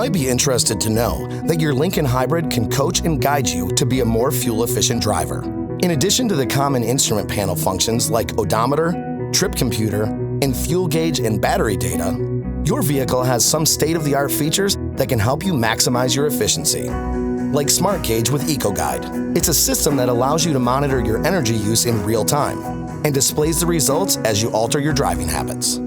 might be interested to know that your Lincoln Hybrid can coach and guide you to be a more fuel-efficient driver. In addition to the common instrument panel functions like odometer, trip computer, and fuel gauge and battery data, your vehicle has some state-of-the-art features that can help you maximize your efficiency. Like SmartGauge with EcoGuide. It's a system that allows you to monitor your energy use in real time and displays the results as you alter your driving habits.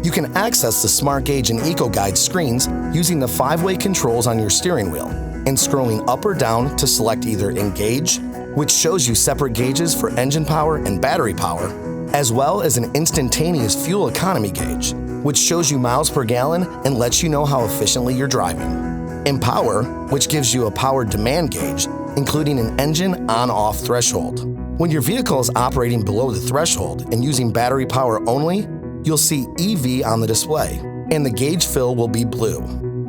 You can access the SmartGauge and EcoGuide screens using the 5-way controls on your steering wheel and scrolling up or down to select either Engage, which shows you separate gauges for engine power and battery power, as well as an instantaneous fuel economy gauge, which shows you miles per gallon and lets you know how efficiently you're driving. Empower, which gives you a power demand gauge, including an engine on-off threshold. When your vehicle is operating below the threshold and using battery power only, you'll see EV on the display, and the gauge fill will be blue.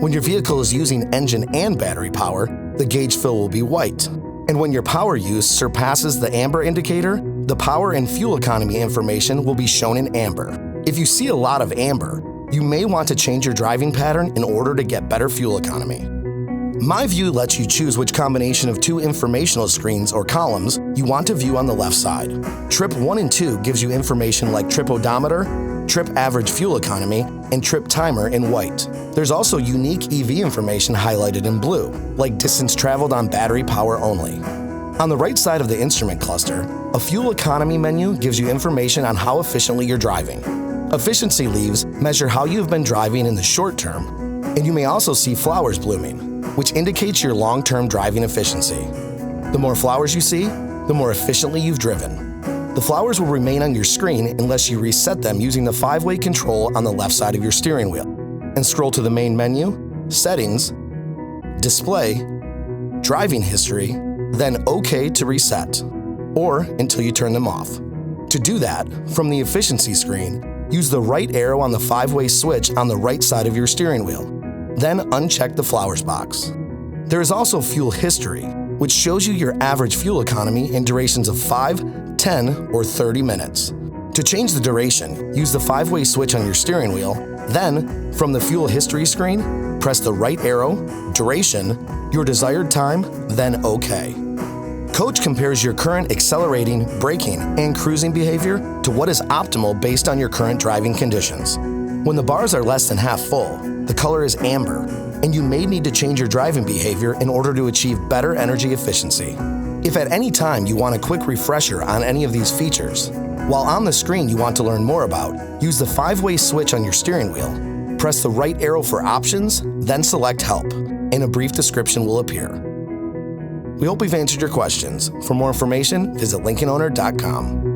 When your vehicle is using engine and battery power, the gauge fill will be white. And when your power use surpasses the amber indicator, the power and fuel economy information will be shown in amber. If you see a lot of amber, you may want to change your driving pattern in order to get better fuel economy. My View lets you choose which combination of 2 informational screens or columns you want to view on the left side. Trip 1 and 2 gives you information like trip odometer, trip average fuel economy, and trip timer in white. There's also unique EV information highlighted in blue, like distance traveled on battery power only. On the right side of the instrument cluster, a fuel economy menu gives you information on how efficiently you're driving. Efficiency leaves measure how you've been driving in the short term, and you may also see flowers blooming, which indicates your long-term driving efficiency. The more flowers you see, the more efficiently you've driven. The flowers will remain on your screen unless you reset them using the 5-way control on the left side of your steering wheel, and scroll to the main menu, Settings, Display, Driving History, then OK to reset, or until you turn them off. To do that, from the efficiency screen, use the right arrow on the 5-way switch on the right side of your steering wheel, then uncheck the flowers box. There is also fuel history, which shows you your average fuel economy in durations of 5, 10, or 30 minutes. To change the duration, use the 5-way switch on your steering wheel, then, from the fuel history screen, press the right arrow, duration, your desired time, then OK. Coach compares your current accelerating, braking, and cruising behavior to what is optimal based on your current driving conditions. When the bars are less than half full, the color is amber, and you may need to change your driving behavior in order to achieve better energy efficiency. If at any time you want a quick refresher on any of these features, while on the screen you want to learn more about, use the 5-way switch on your steering wheel, press the right arrow for options, then select Help, and a brief description will appear. We hope we've answered your questions. For more information, visit lincolnowner.com.